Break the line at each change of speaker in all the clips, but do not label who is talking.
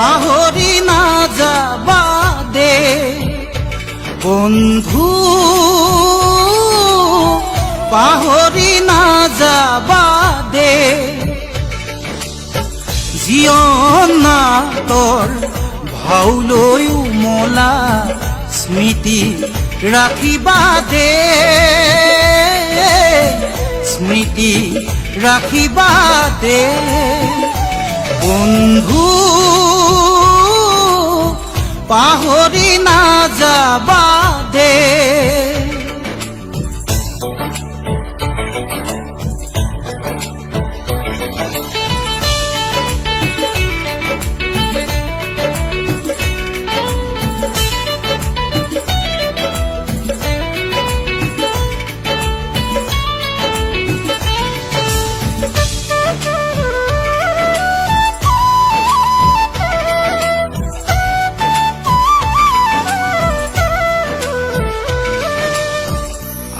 পাহৰি নাযাবা দে বন্ধু পাহৰি নাযাবা দে জীৱন নাটৰ ভাওলৈ উমলা স্মৃতি ৰাখিবা দে স্মৃতি ৰাখিবা দে বন্ধু পাহৰি নাযাবা দে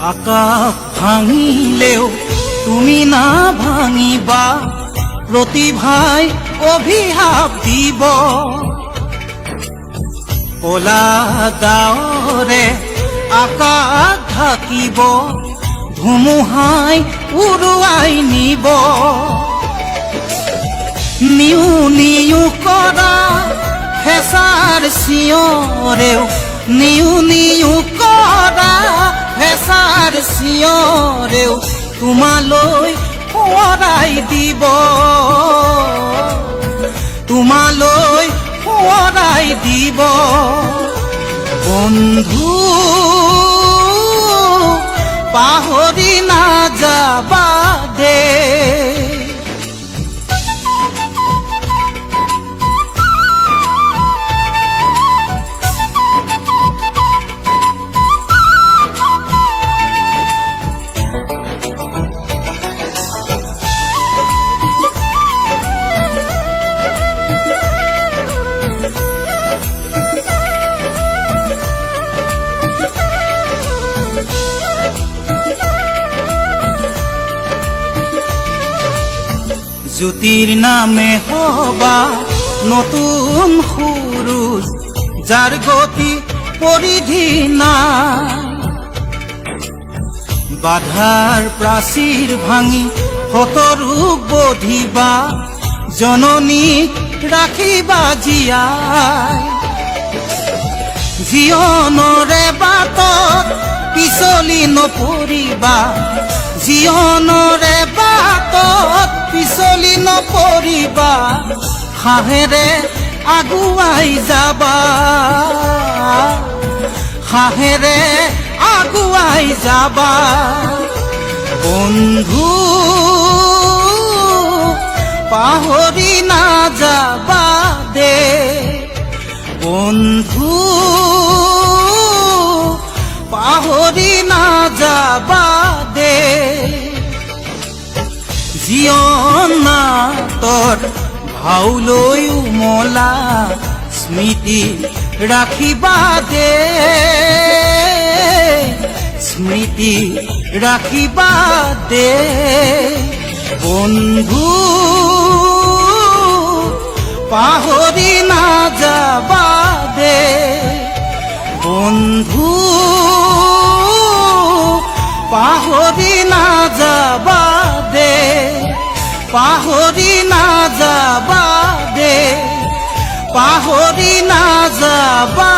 আকাশ ভাঙিলেও তুমি না ভাঙিবা প্ৰতিভাই অভিশাপ দিব কলা ডাৱৰে আকাশ ঢাকিব ধুমুহাই উৰুৱাই নিব নিউ নিউ কৰা হেঁচাৰ চিঞৰেও নিউ নিউ কৰা হেঁচাৰ চিঞৰেও তোমালৈ সোঁৱৰাই দিব তোমালৈ সোঁৱৰাই দিব বন্ধু পাহৰি নাযাবা দে জ্যোতিৰ নামে হবা নতুন সুৰুজ যাৰ গতি পৰিধি নাই বাধাৰ প্ৰাচীৰ ভাঙি শতৰূপ বধিবা জননীক ৰাখিবা জীয়াই জীৱনৰে বাটত পিছলি নপৰিবা জীৱনৰে বাটত পিছলি নপৰিবা সাহেৰে আগুৱাই যাবা সাহেৰে আগুৱাই যাবা বন্ধু পাহৰি নাযাবা দে বন্ধু পাহৰি নাযাবা দে জীৱন নাটৰ ভাওলৈ উমলা স্মৃতি ৰাখিবা দে স্মৃতি ৰাখিবা দে বন্ধু পাহৰি নাযাবা দে বন্ধু পাহৰি নাযাবা দে পাহৰি নাযাবা দে পাহৰি নাযাবা